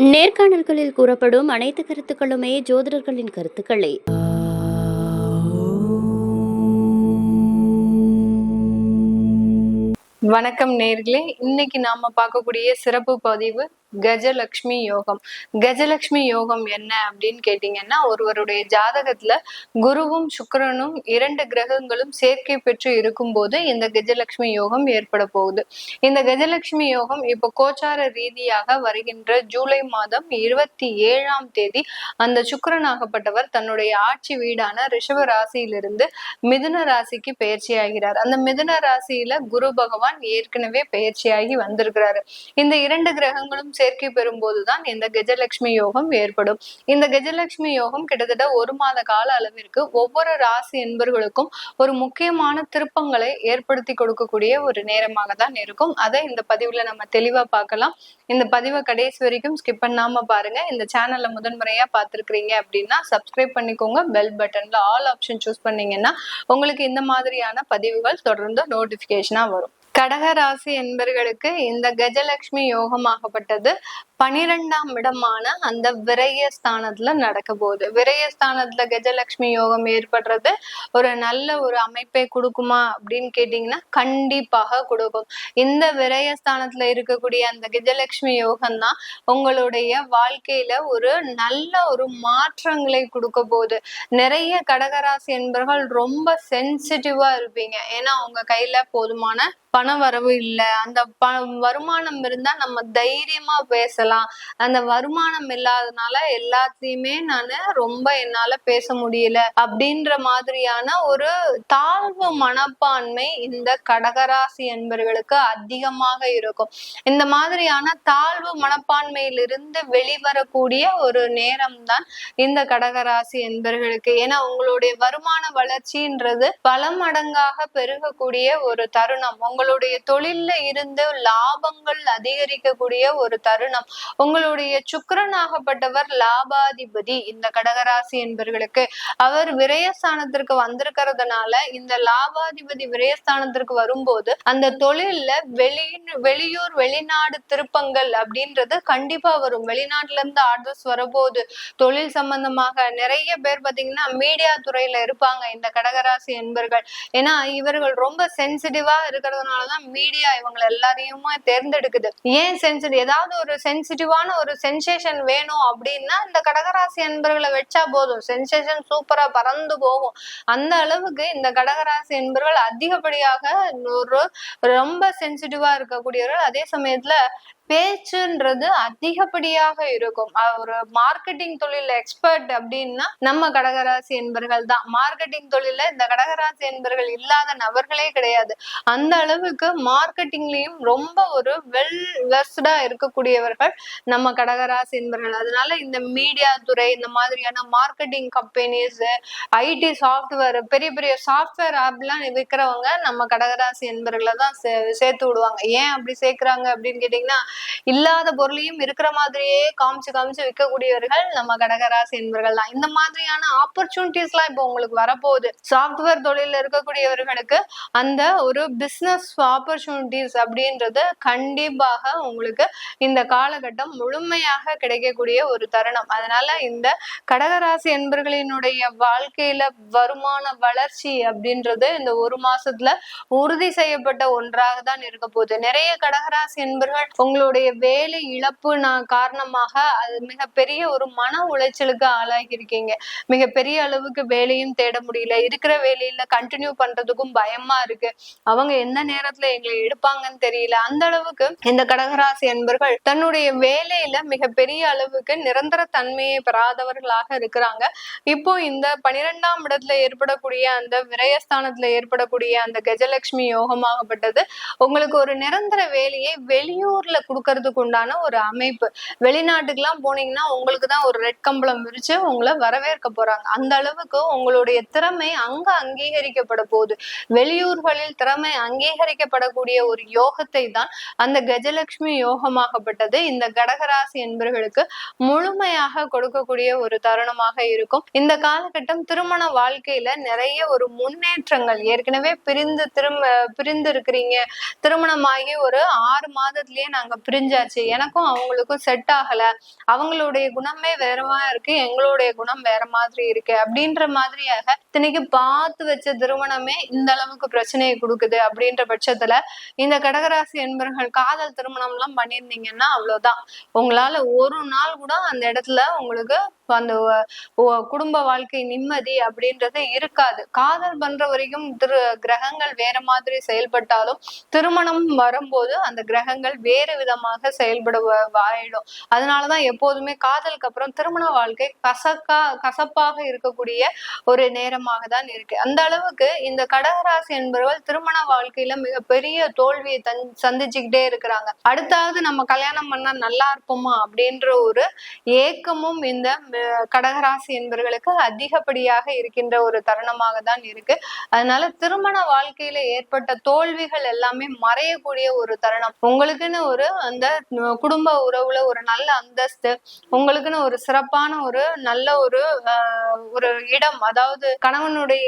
நேர்காணல்களில் கூறப்படும் அனைத்து கருத்துக்களுமே ஜோதிடர்களின் கருத்துக்களே. வணக்கம் நேர்களே, இன்னைக்கு நாம பார்க்கக்கூடிய சிறப்பு பதிவு கஜலட்சுமி யோகம். கஜலட்சுமி யோகம் என்ன அப்படின்னு கேட்டீங்கன்னா, ஒருவருடைய ஜாதகத்துல குருவும் சுக்கிரனும் 2 கிரகங்களும் சேர்க்கை பெற்று இருக்கும் போது இந்த கஜலட்சுமி யோகம் ஏற்பட போகுது. இந்த கஜலட்சுமி யோகம் இப்ப கோச்சார ரீதியாக வருகின்ற ஜூலை மாதம் 27ஆம் தேதி அந்த சுக்கிரனாகப்பட்டவர் தன்னுடைய ஆட்சி வீடான ரிஷப ராசியிலிருந்து மிதுன ராசிக்கு பயிற்சி ஆகிறார். அந்த மிதுன ராசியில குரு பகவான் ஏற்கனவே பயிற்சியாகி வந்திருக்கிறாரு. இந்த 2 கிரகங்களும் சேர்க்கை பெறும் போதுதான் இந்த கஜலட்சுமி யோகம் ஏற்படும். இந்த கஜலட்சுமி யோகம் கிட்டத்தட்ட 1 மாத கால அளவிற்கு ஒவ்வொரு ராசி என்பர்களுக்கும் ஒரு முக்கியமான திருப்பங்களை ஏற்படுத்தி கொடுக்கக்கூடிய ஒரு நேரமாக தான் இருக்கும். அதை இந்த பதிவுல நம்ம தெளிவா பார்க்கலாம். இந்த பதிவை கடைசி வரைக்கும் ஸ்கிப் பண்ணாம பாருங்க. இந்த சேனல்ல முதன்முறையா பார்த்திருக்கிறீங்க அப்படின்னா சப்ஸ்கிரைப் பண்ணிக்கோங்க. பெல் பட்டன்ல ஆல் ஆப்ஷன் சூஸ் பண்ணீங்கன்னா உங்களுக்கு இந்த மாதிரியான பதிவுகள் தொடர்ந்து நோட்டிபிகேஷனா வரும். கடகராசி என்பர்களுக்கு இந்த கஜலட்சுமி யோகமாகப்பட்டது 12ஆம் இடமான அந்த விரயஸ்தானத்துல நடக்க போகுது. விரயஸ்தானத்துல கஜலட்சுமி யோகம் ஏற்படுறது ஒரு நல்ல ஒரு அமைப்பை கொடுக்குமா அப்படின்னு கேட்டீங்கன்னா கண்டிப்பாக கொடுக்கும். இந்த விரயஸ்தானத்துல இருக்கக்கூடிய அந்த கஜலட்சுமி யோகம் தான் உங்களுடைய வாழ்க்கையில ஒரு நல்ல ஒரு மாற்றங்களை கொடுக்க போகுது. நிறைய கடகராசி என்பர்கள் ரொம்ப சென்சிட்டிவா இருப்பீங்க. ஏன்னா உங்க கையில போதுமான பண வரவு இல்ல. அந்த வருமானம் இருந்தா நம்ம தைரியமா பேசலாம். அந்த வருமானம் இல்லாதனால எல்லாத்தையுமே ரொம்ப என்னால பேச முடியல அப்படின்ற மாதிரியான ஒரு தாழ்வு மனப்பான்மை இந்த கடகராசி என்பவர்களுக்கு அதிகமாக இருக்கும். இந்த மாதிரியான தாழ்வு மனப்பான்மையிலிருந்து வெளிவரக்கூடிய ஒரு நேரம் தான் இந்த கடகராசி என்பவர்களுக்கு. ஏன்னா உங்களுடைய வருமான வளர்ச்சின்றது பல மடங்காக பெருகக்கூடிய ஒரு தருணம். உங்களுடைய தொழில்ல இருந்து லாபங்கள் அதிகரிக்கக்கூடிய ஒரு தருணம். உங்களுடைய சுக்கிரனாகப்பட்டவர் லாபாதிபதி இந்த கடகராசி என்பவர்களுக்கு. அவர் விரயஸ்தானத்திற்கு வந்திருக்கிறதுனால இந்த லாபாதிபதி விரயஸ்தானத்திற்கு வரும்போது அந்த தொழில்ல வெளியூர் வெளிநாடு திருப்பங்கள் அப்படின்றது கண்டிப்பா வரும். வெளிநாட்டுல இருந்து ஆர்டர்ஸ் வரப்போகுது. தொழில் சம்பந்தமாக நிறைய பேர் பாத்தீங்கன்னா மீடியா துறையில இருப்பாங்க இந்த கடகராசி என்பர்கள். ஏன்னா இவர்கள் ரொம்ப சென்சிட்டிவா இருக்கிறதுனாலதான் மீடியா இவங்க எல்லாரையுமே தேர்ந்தெடுக்குது. ஏன் சென்சிட்டிவ், ஏதாவது ஒரு சென்சிட்டிவான ஒரு சென்சேஷன் வேணும் அப்படின்னா இந்த கடகராசி என்பர்களை வச்சா போதும், சென்சேஷன் சூப்பரா பறந்து போகும். அந்த அளவுக்கு இந்த கடகராசி என்பர்கள் அதிகப்படியாக ஒரு ரொம்ப சென்சிட்டிவா இருக்கக்கூடியவர்கள். அதே சமயத்துல பேச்சுன்றது அதிகப்படியாக இருக்கும். ஒரு மார்க்கெட்டிங் தொழில் எக்ஸ்பர்ட் அப்படின்னா நம்ம கடகராசி என்பர்கள் தான். மார்க்கெட்டிங் தொழில இந்த கடகராசி என்பர்கள் இல்லாத நபர்களே கிடையாது. அந்த அளவுக்கு மார்க்கெட்டிங்லயும் ரொம்ப ஒரு வெல் வெஸ்டா இருக்கக்கூடியவர்கள் நம்ம கடகராசி என்பர்கள். அதனால இந்த மீடியா துறை, இந்த மாதிரியான மார்க்கெட்டிங் கம்பெனிஸ், ஐடி சாஃப்ட்வேர், பெரிய பெரிய சாஃப்ட்வேர் ஆப்லாம் விற்கிறவங்க நம்ம கடகராசி என்பர்களை தான் சேர்த்து விடுவாங்க. ஏன் அப்படி சேர்க்கிறாங்க அப்படின்னு கேட்டீங்கன்னா, இல்லாத பொருளையும் இருக்கிற மாதிரியே காமிச்சு காமிச்சு விற்கக்கூடியவர்கள் நம்ம கடகராசி என்பர்கள் தான். இந்த மாதிரியான ஆப்பர்ச்சுனிட்டிஸ் எல்லாம் இப்போ உங்களுக்கு வரப்போகுது. சாஃப்ட்வேர் தொழில இருக்கக்கூடியவர்களுக்கு அந்த ஒரு பிசினஸ் ஆப்பர்ச்சுனிட்டிஸ் அப்படின்றது கண்டிப்பாக உங்களுக்கு இந்த காலகட்டம் முழுமையாக கிடைக்கக்கூடிய ஒரு தருணம். அதனால இந்த கடகராசி என்பர்களினுடைய வாழ்க்கையில வருமான வளர்ச்சி அப்படின்றது இந்த 1 மாசத்துல உறுதி செய்யப்பட்ட ஒன்றாக தான் இருக்க போகுது. நிறைய கடகராசி என்பர்கள் உங்களுடைய வேலை இழப்பு காரணமாக அது மிகப்பெரிய ஒரு மன உளைச்சலுக்கு ஆளாகி இருக்கீங்க. மிகப்பெரிய அளவுக்கு வேலையும் தேட முடியல. இருக்கிற வேலையில கண்டினியூ பண்றதுக்கும் பயமா இருக்கு. அவங்க எந்த நேரத்துல எங்களை எடுப்பாங்கன்னு தெரியல. அந்த அளவுக்கு இந்த கடகராசி என்பர்கள் தன்னுடைய வேலையில மிகப்பெரிய அளவுக்கு நிரந்தர தன்மையை பெறாதவர்களாக இருக்கிறாங்க. இப்போ இந்த 12ஆம் இடத்துல ஏற்படக்கூடிய அந்த விரயஸ்தானத்துல ஏற்படக்கூடிய அந்த கஜலட்சுமி யோகமாகப்பட்டது உங்களுக்கு ஒரு நிரந்தர வேலையை வெளியூர்ல கொடுக்கறதுக்கு உண்டான ஒரு அமைப்பு. வெளிநாட்டுக்கு எல்லாம் போனீங்கன்னா உங்களுக்கு தான் ஒரு ரெட் கம்பளம் விரிச்சு உங்களை வரவேற்க போறாங்க. அந்த அளவுக்கு உங்களுடைய திறமை அங்க அங்கீகரிக்கப்பட போகுது. வெளியூர்களில் திறமை அங்கீகரிக்கப்படக்கூடிய ஒரு யோகத்தை தான் அந்த கஜலட்சுமி யோகமாகப்பட்டது இந்த கடகராசி என்பவர்களுக்கு முழுமையாக கொடுக்கக்கூடிய ஒரு தருணமாக இருக்கும். இந்த காலகட்டம் திருமண வாழ்க்கையில நிறைய ஒரு முன்னேற்றங்கள். ஏற்கனவே பிரிந்து இருக்கிறீங்க, திருமணமாகி ஒரு 6 மாதத்திலேயே நாங்க பிரிஞ்சாச்சு, எனக்கும் அவங்களுக்கும் செட் ஆகல, அவங்களுடைய குணமே வேறமா இருக்கு, எங்களுடைய குணம் வேற மாதிரி இருக்கு அப்படின்ற மாதிரியாக இத்தனைக்கு பார்த்து வச்ச திருமணமே இந்த அளவுக்கு பிரச்சனையை கொடுக்குது அப்படின்ற பட்சத்துல இந்த கடகராசி என்பர்கள் காதல் திருமணம் எல்லாம் பண்ணியிருந்தீங்கன்னா அவ்வளவுதான். உங்களால ஒரு நாள் கூட அந்த இடத்துல உங்களுக்கு அந்த குடும்ப வாழ்க்கை நிம்மதி அப்படின்றது இருக்காது. காதல் பண்ற வரைக்கும் கிரகங்கள் வேற மாதிரி செயல்பட்டாலும் திருமணம் வரும்போது அந்த கிரகங்கள் வேறு விதமாக செயல்பட வாயிடும். அதனாலதான் எப்போதுமே காதலுக்கு அப்புறம் திருமண வாழ்க்கை கசப்பாக இருக்கக்கூடிய ஒரு நேரமாக தான் இருக்கு. அந்த அளவுக்கு இந்த கடகராசி என்பவர்கள் திருமண வாழ்க்கையில மிகப்பெரிய தோல்வியை சந்திச்சுக்கிட்டே இருக்கிறாங்க. அடுத்தாவது நம்ம கல்யாணம் பண்ணா நல்லா இருப்போமா அப்படின்ற ஒரு ஏக்கமும் இந்த கடகராசி என்பவர்களுக்கு அதிகப்படியாக இருக்கின்ற ஒரு தருணமாக தான் இருக்கு. அதனால திருமண வாழ்க்கையில ஏற்பட்ட தோல்விகள் எல்லாமே மறையக்கூடிய ஒரு தருணம். உங்களுக்குன்னு ஒரு அந்த குடும்ப உறவுல ஒரு நல்ல அந்தஸ்து, உங்களுக்குன்னு ஒரு சிறப்பான ஒரு நல்ல ஒரு இடம், அதாவது கணவனுடைய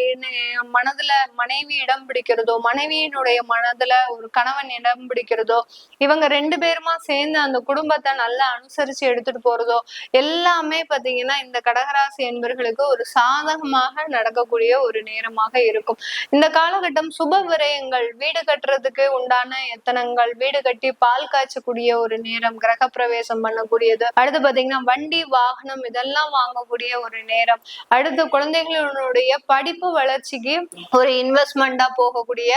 மனதுல மனைவி இடம் பிடிக்கிறதோ, மனைவியினுடைய மனதுல ஒரு கணவன் இடம் பிடிக்கிறதோ, இவங்க 2 பேருமா சேர்ந்து அந்த குடும்பத்தை நல்லா அனுசரிச்சு எடுத்துட்டு போறதோ எல்லாமே பாத்தீங்கன்னா இந்த கடகராசி என்பர்களுக்கு ஒரு சாதகமாக நடக்கக்கூடிய ஒரு நேரமாக இருக்கும். இந்த காலகட்டம் சுப விரயங்கள், வீடு கட்டுறதுக்கு உண்டான எத்தனங்கள், வீடு கட்டி பால் காய்ச்சக்கூடிய ஒரு நேரம், கிரக பிரவேசம் பண்ணக்கூடியது, அடுத்து பாத்தீங்கன்னா வண்டி வாகனம் இதெல்லாம் வாங்கக்கூடிய ஒரு நேரம், அடுத்து குழந்தைகளுடைய படிப்பு வளர்ச்சிக்கு ஒரு இன்வெஸ்ட்மெண்டா போகக்கூடிய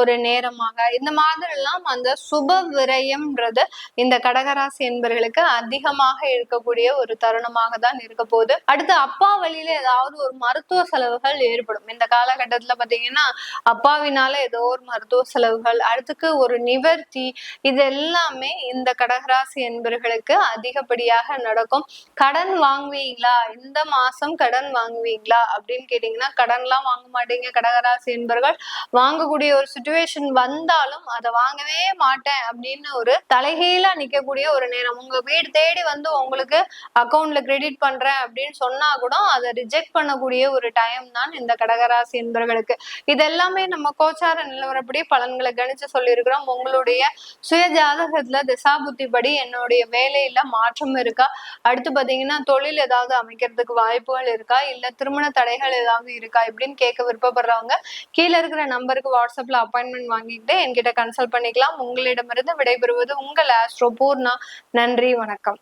ஒரு நேரமாக, இந்த மாதிரி எல்லாம் அந்த சுப விரயம்ன்றது இந்த கடகராசி என்பவர்களுக்கு அதிகமாக இருக்கக்கூடிய ஒரு தருணமாக தான் இருக்க போகுது. அடுத்து அப்பா வழியில ஏதாவது ஒரு மருத்துவ செலவுகள் ஏற்படும். இந்த காலகட்டத்துல பாத்தீங்கன்னா அப்பாவினால ஏதோ ஒரு மருத்துவ செலவுகள், அடுத்துக்கு ஒரு நிவர்த்தி, இது எல்லாமே இந்த கடகராசி என்பவர்களுக்கு அதிகப்படியாக நடக்கும். கடன் வாங்குவீங்களா, இந்த மாசம் கடன் வாங்குவீங்களா அப்படின்னு கேட்டீங்கன்னா கடன்லாம் வாங்க மாட்டீங்க கடகராசி என்பவர்கள். வாங்கக்கூடிய ஒரு சுச்சுவேஷன் வந்தாலும் அதை வாங்கவே மாட்டேன் அப்படின்னு ஒரு தலைகீழா நிக்கக்கூடிய ஒரு நேரம். உங்க வீடு தேடி வந்து உங்களுக்கு அக்கௌண்ட்ல கிரெடிட் பண்றேன் அப்படின்னு சொன்னா கூட அதை ரிஜெக்ட் பண்ணக்கூடிய ஒரு டைம் தான் இந்த கடகராசி என்பவர்களுக்கு. இதெல்லாமே நம்ம கோச்சார நிலவரப்படி பலன்களை கணிச்சு சொல்லியிருக்கிறோம். உங்களுடைய சுய ஜாதகத்துல திசாபுத்தி படி என்னுடைய வேலையில மாற்றம் இருக்கா, அடுத்து பாத்தீங்கன்னா தொழில் ஏதாவது அமைக்கிறதுக்கு வாய்ப்புகள் இருக்கா, இல்ல திருமண தடைகள் ஏதாவது இருக்கா இப்படின்னு கேட்க விருப்பப்படுறவங்க கீழே இருக்கிற நம்பருக்கு வாட்ஸ்அப்ல அப்பாயின்மெண்ட் வாங்கிக்கிட்டு என்கிட்ட கன்சல்ட் பண்ணிக்கலாம். உங்களிடமிருந்து விடைபெறுவது உங்கள் ஆஸ்ட்ரோ பூர்ணா. நன்றி, வணக்கம்.